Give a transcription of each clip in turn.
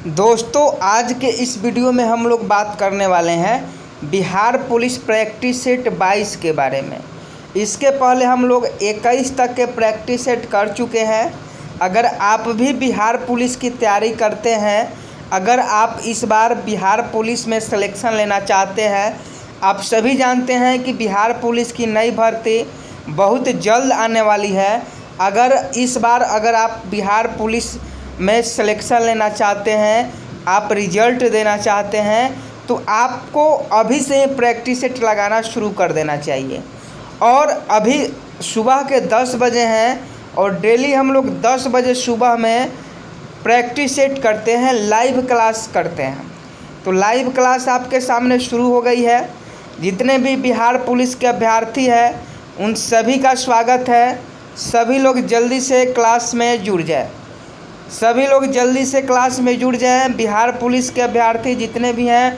दोस्तों आज के इस वीडियो में हम लोग बात करने वाले हैं बिहार पुलिस प्रैक्टिस सेट 22 के बारे में। इसके पहले हम लोग 21 तक के प्रैक्टिस सेट कर चुके हैं। अगर आप भी बिहार पुलिस की तैयारी करते हैं, अगर आप इस बार बिहार पुलिस में सिलेक्शन लेना चाहते हैं, आप सभी जानते हैं कि बिहार पुलिस की नई भर्ती बहुत जल्द आने वाली है। अगर इस बार आप बिहार पुलिस में सिलेक्शन लेना चाहते हैं, आप रिजल्ट देना चाहते हैं, तो आपको अभी से ही प्रैक्टिस सेट लगाना शुरू कर देना चाहिए। और अभी सुबह के 10 बजे हैं और डेली हम लोग 10 बजे सुबह में प्रैक्टिस सेट करते हैं, लाइव क्लास करते हैं। तो लाइव क्लास आपके सामने शुरू हो गई है। जितने भी बिहार पुलिस के अभ्यर्थी हैं उन सभी का स्वागत है। सभी लोग जल्दी से क्लास में जुड़ जाए, सभी लोग जल्दी से क्लास में जुड़ जाएं। बिहार पुलिस के अभ्यर्थी जितने भी हैं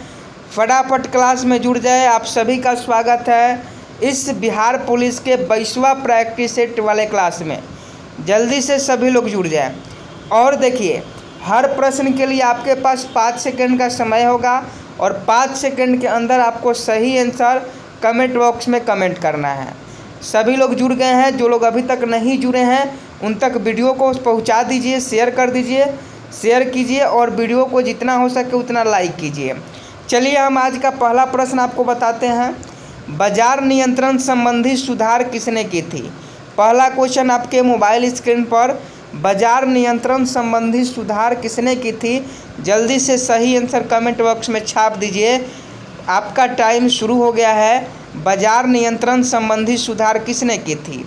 फटाफट क्लास में जुड़ जाए। आप सभी का स्वागत है इस बिहार पुलिस के 22वां प्रैक्टिस सेट वाले क्लास में। जल्दी से सभी लोग जुड़ जाएं। और देखिए, हर प्रश्न के लिए आपके पास 5 सेकंड का समय होगा और 5 सेकंड के अंदर आपको सही आंसर कमेंट बॉक्स में कमेंट करना है। सभी लोग जुड़ गए हैं। जो लोग अभी तक नहीं जुड़े हैं उन तक वीडियो को पहुंचा दीजिए, शेयर कर दीजिए, शेयर कीजिए और वीडियो को जितना हो सके उतना लाइक कीजिए। चलिए हम आज का पहला प्रश्न आपको बताते हैं। बाजार नियंत्रण संबंधी सुधार किसने की थी? पहला क्वेश्चन आपके मोबाइल स्क्रीन पर, बाजार नियंत्रण संबंधी सुधार किसने की थी? जल्दी से सही आंसर कमेंट बॉक्स में छाप दीजिए। आपका टाइम शुरू हो गया है। बाजार नियंत्रण संबंधी सुधार किसने की थी?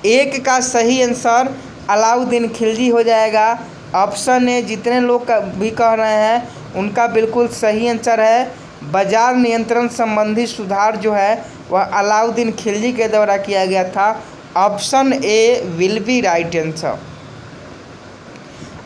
एक का सही आंसर अलाउद्दीन खिलजी हो जाएगा। ऑप्शन ए जितने लोग भी कह रहे हैं उनका बिल्कुल सही आंसर है। बाजार नियंत्रण संबंधी सुधार जो है वह अलाउद्दीन खिलजी के द्वारा किया गया था। Option A will be right answer.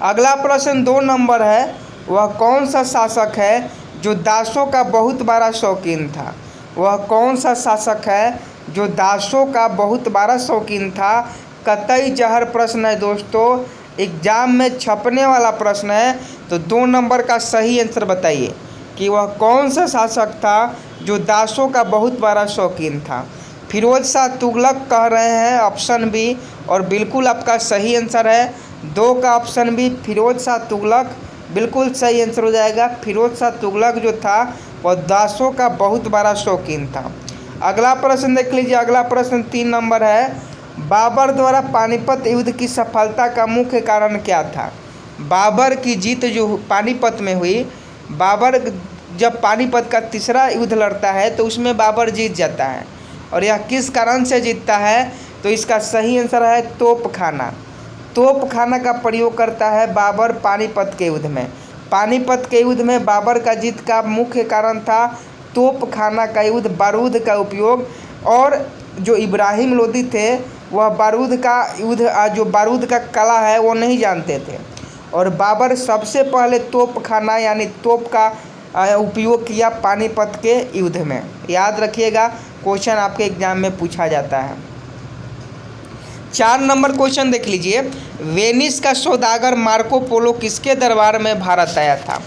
अगला प्रश्न 2 नंबर है। वह कौन सा शासक है जो दासों का बहुत बड़ा शौकीन था? वह कौन सा शासक है जो दासों का बहुत बड़ा शौकीन था? कतई जहर प्रश्न है दोस्तों, एग्जाम में छपने वाला प्रश्न है। तो 2 नंबर का सही आंसर बताइए कि वह कौन सा शासक था जो दासों का बहुत बड़ा शौकीन था। फिरोज शाह तुगलक कह रहे हैं, ऑप्शन बी, और बिल्कुल आपका सही आंसर है। 2 का ऑप्शन बी फिरोज शाह तुगलक बिल्कुल सही आंसर हो जाएगा। फिरोज शाह तुगलक जो था वह दासों का बहुत बड़ा शौकीन था। अगला प्रश्न देख लीजिए। अगला प्रश्न 3 नंबर है। बाबर द्वारा पानीपत युद्ध की सफलता का मुख्य कारण क्या था? बाबर की जीत जो पानीपत में हुई, बाबर जब पानीपत का तीसरा युद्ध लड़ता है तो उसमें बाबर जीत जाता है। और यह किस कारण से जीतता है? तो इसका सही आंसर है तोपखाना। तोपखाना का प्रयोग करता है बाबर पानीपत के युद्ध में। पानीपत के युद्ध में बाबर का जीत का मुख्य कारण था तोपखाना का युद्ध, बारूद का उपयोग। और जो इब्राहिम लोदी थे वह बारूद का युद्ध, जो बारूद का कला है वो नहीं जानते थे। और बाबर सबसे पहले तोपखाना यानी तोप का उपयोग किया पानीपत के युद्ध में। याद रखिएगा, क्वेश्चन आपके एग्जाम में पूछा जाता है। 4 नंबर क्वेश्चन देख लीजिए। वेनिस का सौदागर मार्को पोलो किसके दरबार में भारत आया था?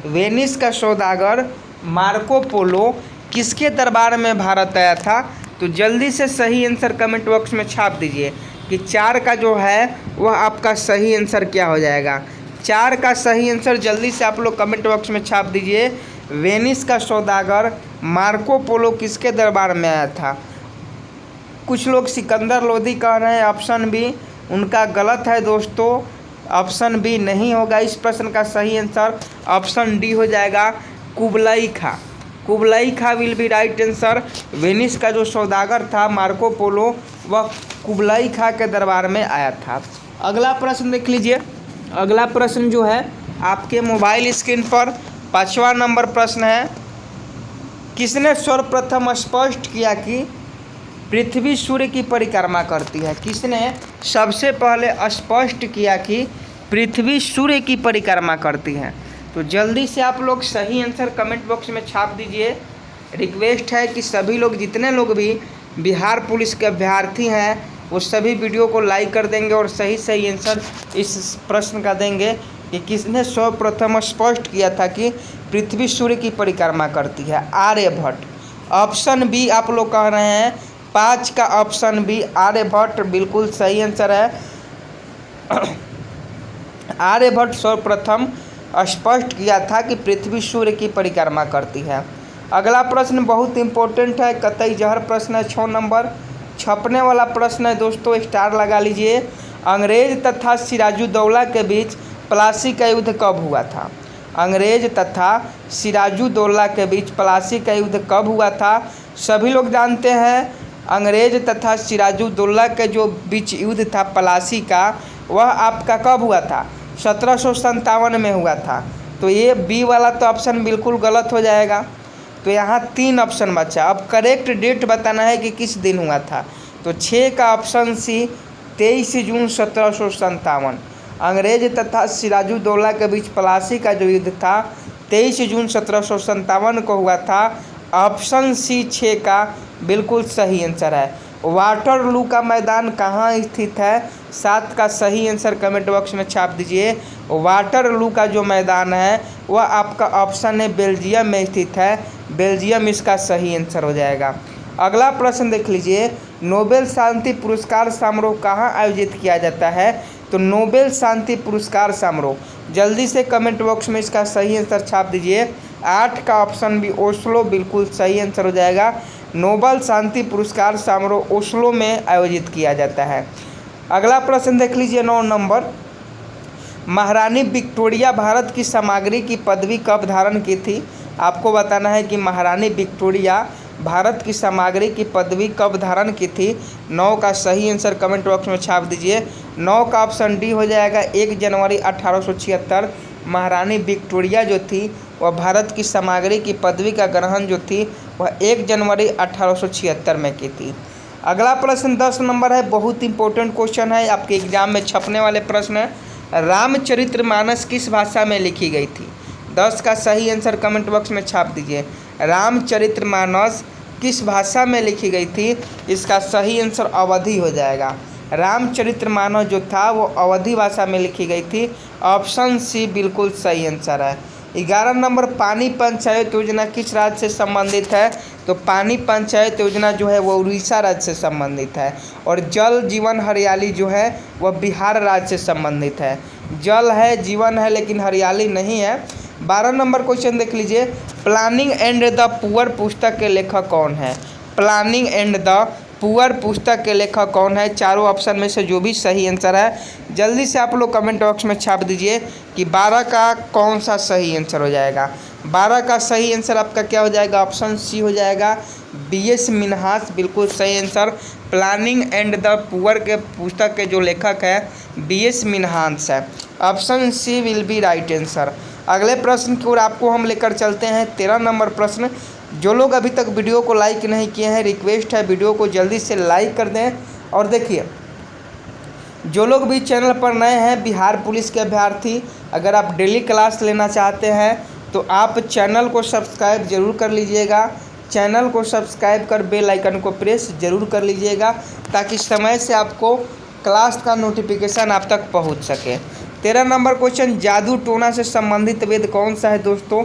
वेनिस का सौदागर मार्को पोलो किसके दरबार में भारत आया था? तो जल्दी से सही आंसर कमेंट बॉक्स में छाप दीजिए कि 4 का जो है वह आपका सही आंसर क्या हो जाएगा। 4 का सही आंसर जल्दी से आप लोग कमेंट बॉक्स में छाप दीजिए। वेनिस का सौदागर मार्को पोलो किसके दरबार में आया था? कुछ लोग सिकंदर लोदी कह रहे हैं, ऑप्शन बी, उनका गलत है दोस्तों। ऑप्शन बी नहीं होगा। इस प्रश्न का सही आंसर ऑप्शन डी हो जाएगा, Kublai Khan. Kublai Khan will be right answer. Venice का जो सौदागर था मार्को पोलो वह कुबलई खां के दरबार में आया था। अगला प्रश्न देख लीजिए। अगला प्रश्न जो है आपके मोबाइल स्क्रीन पर 5वां नंबर प्रश्न है। किसने सर्वप्रथम स्पष्ट किया कि पृथ्वी सूर्य की परिक्रमा करती है? किसने सबसे पहले स्पष्ट किया कि पृथ्वी सूर्य की परिक्रमा करती है? तो जल्दी से आप लोग सही आंसर कमेंट बॉक्स में छाप दीजिए। रिक्वेस्ट है कि सभी लोग, जितने लोग भी बिहार पुलिस के अभ्यर्थी हैं वो सभी वीडियो को लाइक कर देंगे और सही आंसर इस प्रश्न का देंगे। कि किसने सर्वप्रथम स्पष्ट किया था कि पृथ्वी सूर्य की परिक्रमा करती है? आर्यभट्ट। ऑप्शन बी आप लोग कह रहे हैं 5 का ऑप्शन बी आर्यभट्ट बिल्कुल सही आंसर है। आर्यभट्ट सर्वप्रथम स्पष्ट किया था कि पृथ्वी सूर्य की परिक्रमा करती है। अगला प्रश्न बहुत इंपॉर्टेंट है, कतई जहर प्रश्न है, 6 नंबर छपने वाला प्रश्न है दोस्तों, स्टार लगा लीजिए। अंग्रेज तथा सिराजुद्दौला के बीच प्लासी का युद्ध कब हुआ था? अंग्रेज तथा सिराजुद्दौला के बीच प्लासी का युद्ध कब हुआ था? सभी लोग जानते हैं अंग्रेज तथा सिराजुद्दौला के जो बीच युद्ध था प्लासी का, वह आपका कब हुआ था? 1757 में हुआ था। तो ये बी वाला तो ऑप्शन बिल्कुल गलत हो जाएगा। तो यहाँ 3 ऑप्शन बचा। अब करेक्ट डेट बताना है कि किस दिन हुआ था। तो 6 का ऑप्शन सी 23 जून 1757। अंग्रेज तथा सिराजुद्दौला के बीच प्लासी का जो युद्ध था 23 जून 1757 को हुआ था। ऑप्शन सी 6 का बिल्कुल सही आंसर है। वाटरलू का मैदान कहाँ स्थित है? 7 का सही आंसर कमेंट बॉक्स में छाप दीजिए। वाटरलू का जो मैदान है वह आपका ऑप्शन है बेल्जियम में स्थित है। बेल्जियम इसका सही आंसर हो जाएगा। अगला प्रश्न देख लीजिए, नोबेल शांति पुरस्कार समारोह कहाँ आयोजित किया जाता है? तो नोबेल शांति पुरस्कार समारोह, जल्दी से कमेंट बॉक्स में इसका सही आंसर छाप दीजिए। 8 का ऑप्शन भी ओस्लो बिल्कुल सही आंसर हो जाएगा। नोबेल शांति पुरस्कार समारोह ओस्लो में आयोजित किया जाता है। अगला प्रश्न देख लीजिए 9 नंबर, महारानी विक्टोरिया भारत की सामग्री की पदवी कब धारण की थी? आपको बताना है कि महारानी विक्टोरिया भारत की सामग्री की पदवी कब धारण की थी। 9 का सही आंसर कमेंट बॉक्स में छाप दीजिए। 9 का ऑप्शन डी हो जाएगा 1 जनवरी 1876। महारानी विक्टोरिया जो थी वह भारत की सामग्री की पदवी का ग्रहण जो थी वह 1 जनवरी 1876 में की थी। अगला प्रश्न 10 नंबर है, बहुत इंपॉर्टेंट क्वेश्चन है, आपके एग्जाम में छपने वाले प्रश्न है। रामचरितमानस किस भाषा में लिखी गई थी? 10 का सही आंसर कमेंट बॉक्स में छाप दीजिए। रामचरितमानस किस भाषा में लिखी गई थी? इसका सही आंसर अवधी हो जाएगा। रामचरितमानस जो था वो अवधी भाषा में लिखी गई थी। ऑप्शन सी बिल्कुल सही आंसर है। 11 नंबर, पानी पंचायत योजना किस राज्य से संबंधित है? तो पानी पंचायत योजना जो है वो उड़ीसा राज्य से संबंधित है। और जल जीवन हरियाली जो है वह बिहार राज्य से संबंधित है। जल है, जीवन है, लेकिन हरियाली नहीं है। 12 नंबर क्वेश्चन देख लीजिए, प्लानिंग एंड द पुअर पुस्तक के लेखक कौन है? प्लानिंग एंड द पुअर पुस्तक के लेखक कौन है? चारों ऑप्शन में से जो भी सही आंसर है जल्दी से आप लोग कमेंट बॉक्स में छाप दीजिए कि 12 का कौन सा सही आंसर हो जाएगा। 12 का सही आंसर आपका क्या हो जाएगा? ऑप्शन सी हो जाएगा बीएस मिन्हास बिल्कुल सही answer. Planning and the poor के पुस्तक के जो लेखक है बीएस मिन्हास है। Option C will be right answer. अगले प्रश्न की ओर आपको हम लेकर चलते हैं। 13 नंबर प्रश्न, जो लोग अभी तक वीडियो को लाइक नहीं किए हैं रिक्वेस्ट है वीडियो को जल्दी से लाइक कर दें। और देखिए, जो लोग भी चैनल पर नए हैं, बिहार पुलिस के अभ्यर्थी, अगर आप डेली क्लास लेना चाहते हैं तो आप चैनल को सब्सक्राइब जरूर कर लीजिएगा। चैनल को सब्सक्राइब कर बेल आइकन को प्रेस जरूर कर लीजिएगा ताकि समय से आपको क्लास का नोटिफिकेशन आप तक पहुंच सके। 13 नंबर क्वेश्चन, जादू टोना से संबंधित वेद कौन सा है? दोस्तों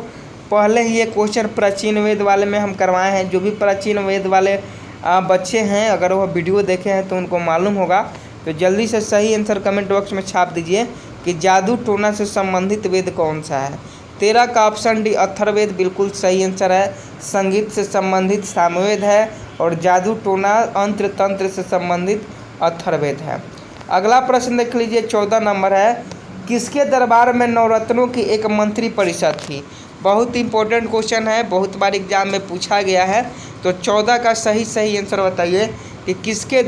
पहले ही ये क्वेश्चन प्राचीन वेद वाले में हम करवाए हैं। जो भी प्राचीन वेद वाले बच्चे हैं अगर वह वीडियो देखे हैं तो उनको मालूम होगा। तो जल्दी से सही आंसर कमेंट बॉक्स में छाप दीजिए कि जादू टोना से संबंधित वेद कौन सा है। 13 का ऑप्शन डी अथर्ववेद बिल्कुल सही आंसर है। संगीत से संबंधित सामवेद है और जादू टोना अंत्र तंत्र से संबंधित अथर्ववेद है। अगला प्रश्न देख लीजिए 14 नंबर है, किसके दरबार में नवरत्नों की एक मंत्री परिषद थी? बहुत इंपॉर्टेंट क्वेश्चन है, बहुत बार एग्जाम में पूछा गया है। तो 14 का सही आंसर बताइए कि किसके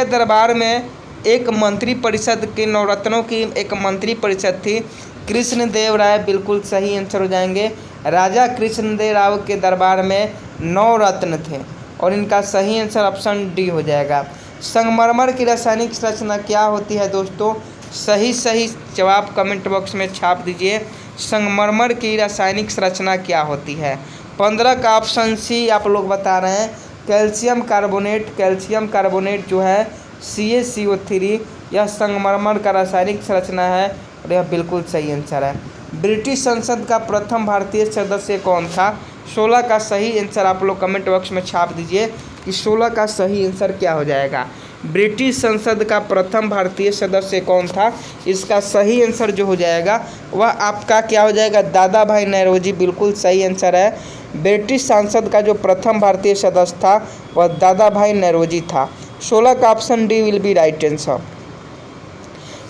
दरबार में एक मंत्री परिषद के नवरत्नों की एक मंत्री परिषद थी? कृष्णदेव राय बिल्कुल सही आंसर हो जाएंगे। राजा कृष्णदेव राय के दरबार में 9 रत्न थे और इनका सही आंसर ऑप्शन डी हो जाएगा। संगमरमर की रासायनिक संरचना क्या होती है? दोस्तों सही जवाब कमेंट बॉक्स में छाप दीजिए। संगमरमर की रासायनिक संरचना क्या होती है? 15 का ऑप्शन सी आप लोग बता रहे हैं कैल्शियम कार्बोनेट। कैल्शियम कार्बोनेट जो है CaCO3 यह संगमरमर का रासायनिक संरचना है। और यह बिल्कुल सही आंसर है। ब्रिटिश संसद का प्रथम भारतीय सदस्य कौन था? 16 का सही आंसर आप लोग कमेंट बॉक्स में छाप दीजिए कि 16 का सही आंसर क्या हो जाएगा। ब्रिटिश संसद का प्रथम भारतीय सदस्य कौन था? इसका सही आंसर जो हो जाएगा वह आपका क्या हो जाएगा? दादा भाई नौरोजी बिल्कुल सही आंसर है। ब्रिटिश संसद का जो प्रथम भारतीय सदस्य था वह दादा भाई नौरोजी था। 16 का option D will be right answer.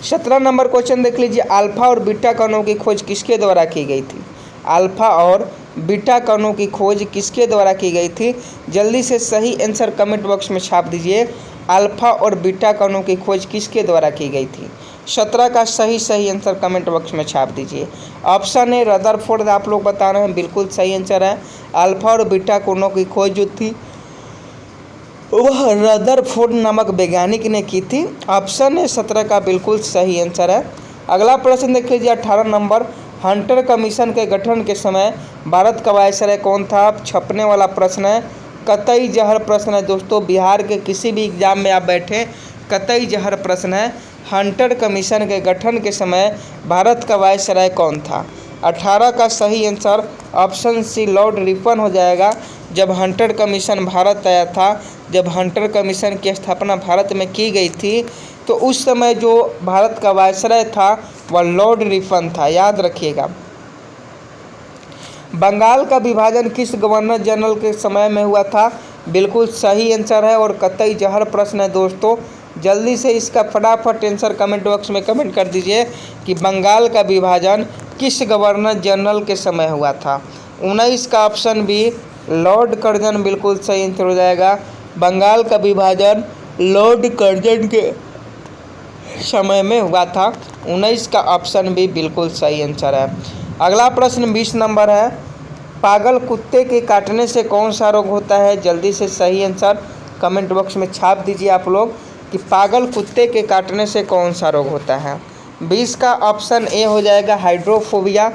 17 number question देख लीजिए, अल्फा और बीटा कणों की खोज किसके द्वारा की गई थी? अल्फा और बीटा कणों की खोज किसके द्वारा की गई थी? जल्दी से सही आंसर कमेंट बॉक्स में छाप दीजिए। अल्फा और बीटा कणों की खोज किसके द्वारा की गई थी? 17 का सही आंसर कमेंट बॉक्स में छाप दीजिए। ऑप्शन ए रदरफोर्ड आप लोग बता रहे हैं, बिल्कुल सही आंसर है। अल्फा और बीटा कणों की खोज जो थी वह रदरफोर्ड नामक वैज्ञानिक ने की थी। ऑप्शन ए 17 का बिल्कुल सही आंसर है। अगला प्रश्न देख लीजिए 18 नंबर, हंटर कमीशन के गठन के समय भारत का वायसराय कौन था? छपने वाला प्रश्न है, कतई जहर प्रश्न है दोस्तों। बिहार के किसी भी एग्जाम में आप बैठे कतई जहर प्रश्न है। हंटर कमीशन के गठन के समय भारत का वायसराय कौन था? 18 का सही answer option C Lord Ripon हो जाएगा। जब हंटर कमीशन भारत आया था, जब हंटर कमीशन की स्थापना भारत में की गई थी, तो उस समय जो भारत का वायसराय था वह लॉर्ड रिपन था, याद रखिएगा। बंगाल का विभाजन किस गवर्नर जनरल के समय में हुआ था? बिल्कुल सही आंसर है और कतई जहर प्रश्न है दोस्तों। जल्दी से इसका फटाफट आंसर कमेंट बॉक्स में कमेंट कर दीजिए कि बंगाल का विभाजन किस गवर्नर जनरल के समय हुआ था? 19 का ऑप्शन बी लॉर्ड कर्जन बिल्कुल सही आंसर हो जाएगा। बंगाल का विभाजन लॉर्ड कर्जन के समय में हुआ था। 19 का ऑप्शन बी बिल्कुल सही आंसर है। अगला प्रश्न 20 नंबर है, पागल कुत्ते के काटने से कौन सा रोग होता है? जल्दी से सही आंसर कमेंट बॉक्स में छाप दीजिए आप लोग कि पागल कुत्ते के काटने से कौन सा रोग होता है। 20 का ऑप्शन ए हो जाएगा हाइड्रोफोबिया।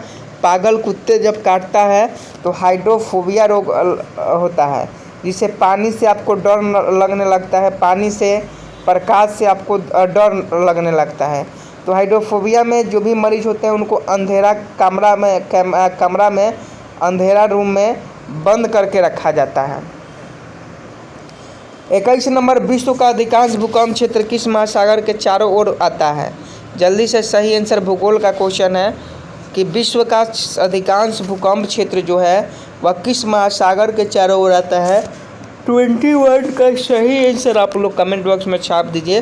पागल कुत्ते जब काटता है तो हाइड्रोफोबिया रोग होता है, जिससे पानी से आपको डर लगने लगता है, पानी से प्रकाश से आपको डर लगने लगता है। तो हाइड्रोफोबिया में जो भी मरीज होते हैं उनको अंधेरा कमरा में अंधेरा रूम में बंद करके रखा जाता है। 21 नंबर, विश्व का अधिकांश भूकंप क्षेत्र किस महासागर के चारों ओर आता है? जल्दी से सही आंसर भूगोल का क्वेश्चन है कि विश्व का अधिकांश भूकंप क्षेत्र जो है वह किस महासागर के चारों ओर आता है? 21 का सही आंसर आप लोग कमेंट बॉक्स में छाप दीजिए।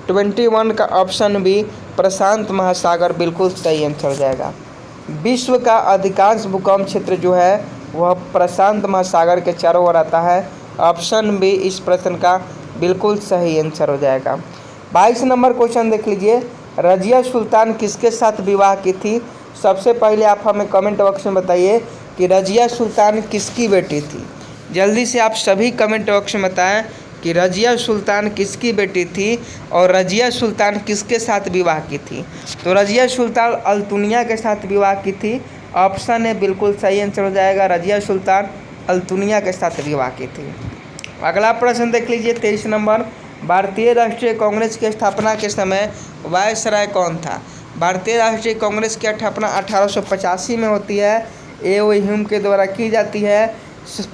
21 का ऑप्शन बी प्रशांत महासागर बिल्कुल सही आंसर हो जाएगा। विश्व का अधिकांश भूकंप क्षेत्र जो है वह प्रशांत महासागर के चारों ओर आता है। ऑप्शन बी इस प्रश्न का बिल्कुल सही आंसर हो जाएगा। 22 नंबर क्वेश्चन देख लीजिए, रजिया सुल्तान किसके साथ विवाह की थी? सबसे पहले आप हमें कमेंट बॉक्स में बताइए कि रजिया सुल्तान किसकी बेटी थी। जल्दी से आप सभी कमेंट बॉक्स में बताएं कि रजिया सुल्तान किसकी बेटी थी और रजिया सुल्तान किसके साथ विवाह की थी। तो रजिया सुल्तान अल्तुनिया के साथ विवाह की थी। ऑप्शन ए बिल्कुल सही आंसर हो जाएगा, रजिया सुल्तान अल्तुनिया के साथ विवाह की थी। अगला प्रश्न देख लीजिए 23 नंबर, भारतीय राष्ट्रीय कांग्रेस की स्थापना के समय वायसराय कौन था? भारतीय राष्ट्रीय कांग्रेस की स्थापना 1885 में होती है। ए.ओ. ह्यूम के द्वारा की जाती है।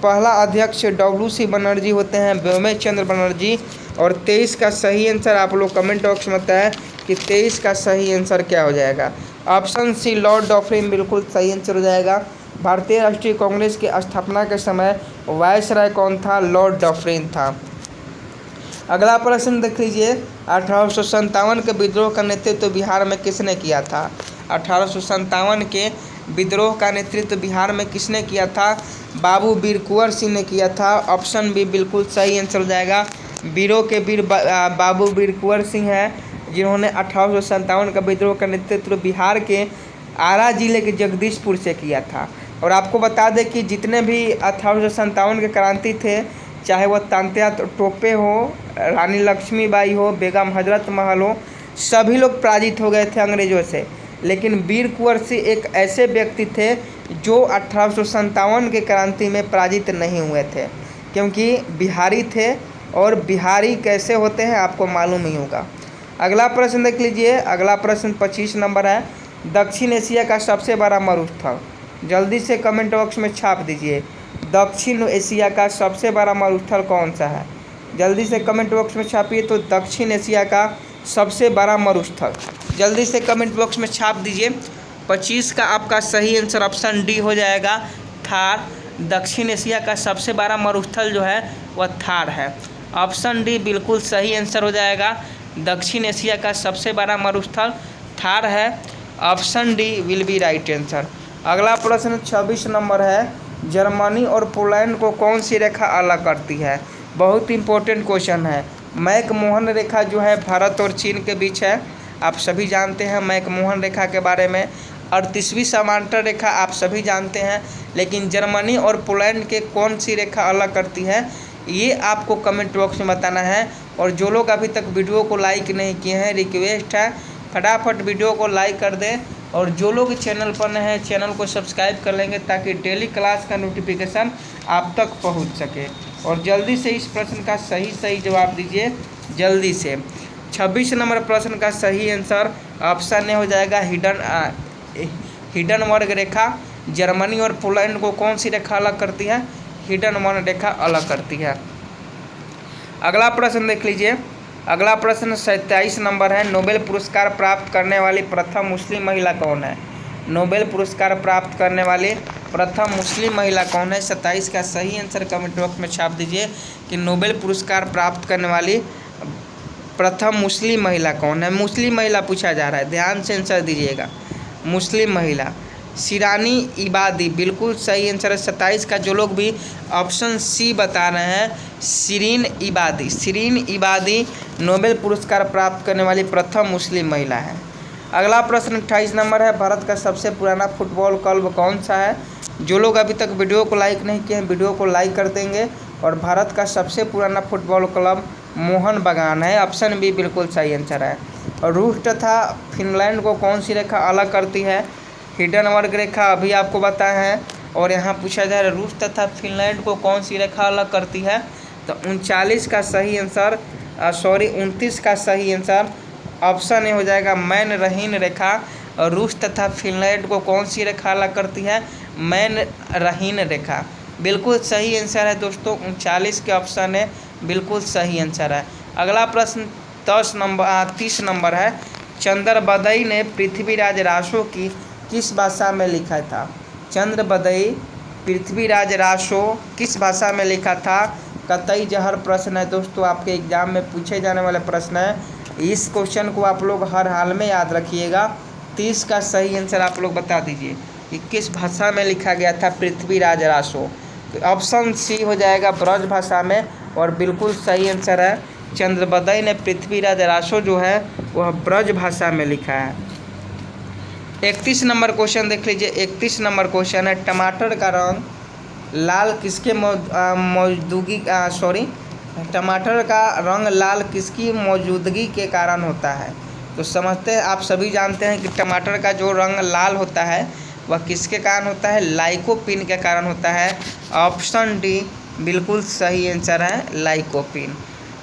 पहला अध्यक्ष डब्ल्यू.सी. बनर्जी होते हैं, व्योमेश चंद्र बनर्जी। और 23 का सही आंसर आप लोग कमेंट बॉक्स में बताएं कि 23 का सही आंसर क्या हो जाएगा। ऑप्शन सी लॉर्ड डॉफरिन बिल्कुल सही आंसर हो जाएगा। भारतीय राष्ट्रीय कांग्रेस की स्थापना के समय वायसराय कौन था? लॉर्ड डॉफरिन था। अगला प्रश्न देख लीजिए, 1857 के विद्रोह का नेतृत्व बिहार में किसने किया था? 1857 के विद्रोह का नेतृत्व बिहार में किसने किया था? बाबू वीर कुंवर सिंह ने किया था। ऑप्शन बी बिल्कुल सही आंसर हो जाएगा। वीरों के वीर बाबू वीर कुंवर सिंह हैं, जिन्होंने 1857 का विद्रोह का नेतृत्व बिहार के आरा जिले के जगदीशपुर से किया था। और आपको बता दें कि जितने भी 1857 के क्रांति थे, चाहे वह तांत्या टोपे हो, रानी लक्ष्मीबाई हो, बेगम हजरत महल हो, सभी लोग पराजित हो गए थे अंग्रेज़ों से। लेकिन वीर कुंवर सिंह एक ऐसे व्यक्ति थे जो 1857 के क्रांति में पराजित नहीं हुए थे, क्योंकि बिहारी थे और बिहारी कैसे होते हैं आपको मालूम ही होगा। अगला प्रश्न देख लीजिए। अगला प्रश्न 25 नंबर है, दक्षिण एशिया का सबसे बड़ा मरुस्थल, जल्दी से कमेंट बॉक्स में छाप दीजिए। दक्षिण एशिया का सबसे बड़ा मरुस्थल कौन सा है? जल्दी से कमेंट बॉक्स में छापिए। तो दक्षिण एशिया का सबसे बड़ा मरुस्थल जल्दी से कमेंट बॉक्स में छाप दीजिए। 25 का आपका सही आंसर ऑप्शन डी हो जाएगा, थार। दक्षिण एशिया का सबसे बड़ा मरुस्थल जो है वह थार है। ऑप्शन डी बिल्कुल सही आंसर हो जाएगा। दक्षिण एशिया का सबसे बड़ा मरुस्थल थार है। Option D will be right answer. अगला प्रश्न 26 नंबर है, जर्मनी और पोलैंड को कौन सी रेखा अलग करती है? बहुत इंपॉर्टेंट क्वेश्चन है। मैकमोहन रेखा जो है भारत और चीन के बीच है, आप सभी जानते हैं मैकमोहन रेखा के बारे में। 38वीं समांतर रेखा आप सभी जानते हैं, लेकिन जर्मनी और पोलैंड के कौन सी रेखा अलग करती है ये आपको कमेंट बॉक्स में बताना है। और जो लोग अभी तक वीडियो को लाइक नहीं किए हैं, रिक्वेस्ट है फटाफट वीडियो को लाइक कर दें। और जो लोग चैनल पर नए हैं चैनल को सब्सक्राइब कर लेंगे ताकि डेली क्लास का नोटिफिकेशन आप तक पहुंच सके। और जल्दी से इस प्रश्न का सही जवाब दीजिए जल्दी से। 26 नंबर प्रश्न का सही आंसर ऑप्शन ए हो जाएगा, हिडन वर्ग रेखा। जर्मनी और पोलैंड को कौन सी रेखा अलग करती है? हिडन वर्ग रेखा अलग करती है। अगला प्रश्न देख लीजिए। अगला प्रश्न 27 नंबर है, नोबेल पुरस्कार प्राप्त करने वाली प्रथम मुस्लिम महिला कौन है? नोबेल पुरस्कार प्राप्त करने वाली प्रथम मुस्लिम महिला कौन है? 27 का सही आंसर कमेंट बॉक्स में छाप दीजिए कि नोबेल पुरस्कार प्राप्त करने वाली प्रथम मुस्लिम महिला कौन है? मुस्लिम महिला पूछा जा रहा है, ध्यान से आंसर दीजिएगा। मुस्लिम महिला शिरानी इबादी बिल्कुल सही आंसर है। 27 का जो लोग भी ऑप्शन सी बता रहे हैं, शिरीन इबादी नोबेल पुरस्कार प्राप्त करने वाली प्रथम मुस्लिम महिला है। अगला प्रश्न 28 नंबर है, भारत का सबसे पुराना फुटबॉल क्लब कौन सा है? जो लोग अभी तक वीडियो को लाइक नहीं किए हैं वीडियो को लाइक कर देंगे। और भारत का सबसे पुराना फुटबॉल क्लब मोहन बागान है। ऑप्शन बी बिल्कुल सही आंसर है। और रूस तथा फिनलैंड को कौन सी रेखा अलग करती है? हिडन वर्ग रेखा अभी आपको बताए हैं। और यहाँ पूछा जा रहा है रूस तथा फिनलैंड को कौन सी रेखा अलग करती है? तो 29 का सही आंसर 29 का सही आंसर ऑप्शन ए हो जाएगा, मैन रहीन रेखा। और रूस तथा फिनलैंड को कौन सी रेखा अलग करती है? मैन रहीन रेखा बिल्कुल सही आंसर है दोस्तों। 39 के ऑप्शन ए बिल्कुल सही आंसर है। अगला प्रश्न 30 नंबर है, चंद्रबदई ने पृथ्वीराज रासो की किस भाषा में लिखा था? चंद्रबदई पृथ्वीराज रासो किस भाषा में लिखा था? कतई जहर प्रश्न है दोस्तों, आपके एग्जाम में पूछे जाने वाले प्रश्न है। इस क्वेश्चन को आप लोग हर हाल में याद रखिएगा। 30 का सही आंसर आप लोग बता दीजिए कि किस भाषा में लिखा गया था पृथ्वीराज रासो। तो ऑप्शन सी हो जाएगा, ब्रज भाषा में। और बिल्कुल सही आंसर है, चंद्रबदई ने पृथ्वीराज रासो जो है वह ब्रज भाषा में लिखा है। 31 नंबर क्वेश्चन देख लीजिए। 31 नंबर क्वेश्चन है, टमाटर का रंग लाल किसके टमाटर का रंग लाल किसकी मौजूदगी के कारण होता है? तो समझते हैं, आप सभी जानते हैं कि टमाटर का जो रंग लाल होता है वह किसके कारण होता है? लाइकोपिन के कारण होता है। ऑप्शन डी बिल्कुल सही आंसर है, लाइकोपिन।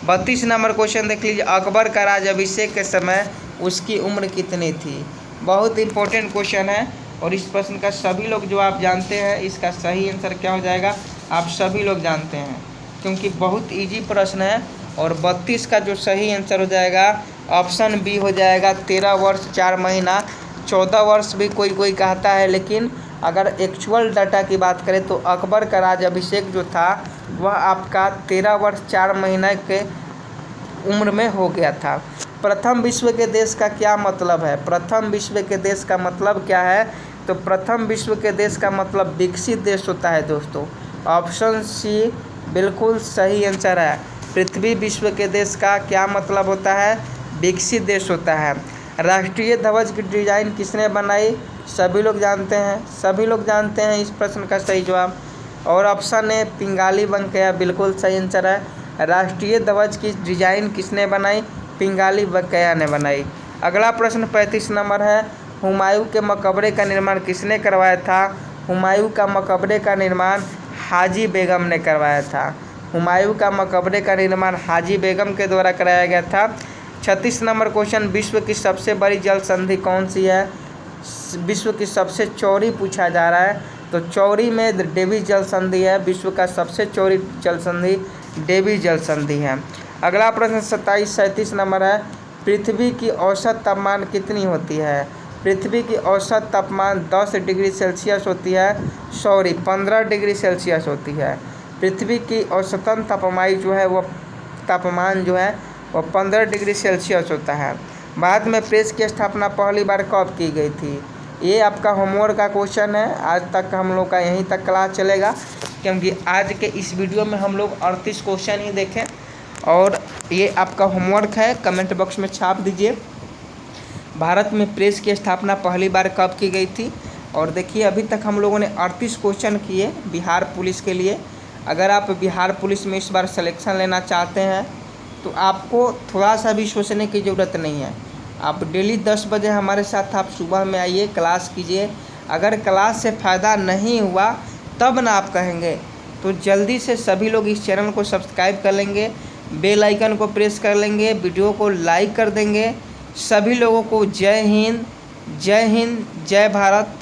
32 नंबर क्वेश्चन देख लीजिए, अकबर का राज्याभिषेक के समय उसकी उम्र कितनी थी? बहुत इंपॉर्टेंट क्वेश्चन है और इस प्रश्न का सभी लोग जो आप जानते हैं इसका सही आंसर क्या हो जाएगा? आप सभी लोग जानते हैं क्योंकि बहुत इजी प्रश्न है। और 32 का जो सही आंसर हो जाएगा ऑप्शन बी हो जाएगा, 13 वर्ष 4 महीना। 14 वर्ष भी कोई कहता है, लेकिन अगर एक्चुअल डाटा की बात करें तो अकबर का राज्याभिषेक जो था वह आपका 13 वर्ष 4 महीने के उम्र में हो गया था। प्रथम विश्व के देश का क्या मतलब है? प्रथम विश्व के देश का मतलब क्या है? तो प्रथम विश्व के देश का मतलब विकसित देश होता है दोस्तों। ऑप्शन सी बिल्कुल सही आंसर है। पृथ्वी विश्व के देश का क्या मतलब होता है? विकसित देश होता है। राष्ट्रीय ध्वज की डिज़ाइन किसने बनाई? सभी लोग जानते हैं इस प्रश्न का सही जवाब। और ऑप्शन ए पिंगाली वेंकैया बिल्कुल सही आंसर है। राष्ट्रीय ध्वज की डिज़ाइन किसने बनाई? पिंगाली वेंकैया ने बनाई। अगला प्रश्न 35 नंबर है, हुमायूं के मकबरे का निर्माण किसने करवाया था? हुमायूं का मकबरे का निर्माण हाजी बेगम ने करवाया था। हुमायूं का मकबरे का निर्माण हाजी बेगम के द्वारा कराया गया था। 36 नंबर क्वेश्चन, विश्व की सबसे बड़ी जल संधि कौन सी है? विश्व की सबसे चौड़ी पूछा जा रहा है, तो चौड़ी में डेविस जल संधि है। विश्व का सबसे चौड़ी जल संधि डेविस जल संधि है। अगला प्रश्न 37 नंबर है, पृथ्वी की औसत तापमान कितनी होती है? पृथ्वी की औसत तापमान 10 डिग्री सेल्सियस होती है। सॉरी 15 डिग्री सेल्सियस होती है। पृथ्वी की औसतन तापमान जो है वो 15 डिग्री सेल्सियस होता है। भारत में प्रेस की स्थापना पहली बार कब की गई थी? ये आपका होमवर्क का क्वेश्चन है। आज तक हम लोग का यहीं तक क्लास चलेगा, क्योंकि आज के इस वीडियो में हम लोग 38 क्वेश्चन ही देखें, और ये आपका होमवर्क है। कमेंट बॉक्स में छाप दीजिए भारत में प्रेस की स्थापना पहली बार कब की गई थी। और देखिए अभी तक हम लोगों ने 38 क्वेश्चन किए बिहार पुलिस के लिए। अगर आप बिहार पुलिस में इस बार सिलेक्शन लेना चाहते हैं तो आपको थोड़ा सा भी सोचने की ज़रूरत नहीं है। आप डेली 10 बजे हमारे साथ आप सुबह में आइए, क्लास कीजिए। अगर क्लास से फ़ायदा नहीं हुआ तब ना आप कहेंगे, तो जल्दी से सभी लोग इस चैनल को सब्सक्राइब कर लेंगे, बेल आइकन को प्रेस कर लेंगे, वीडियो को लाइक कर देंगे। सभी लोगों को जय हिंद, जय हिंद, जय भारत।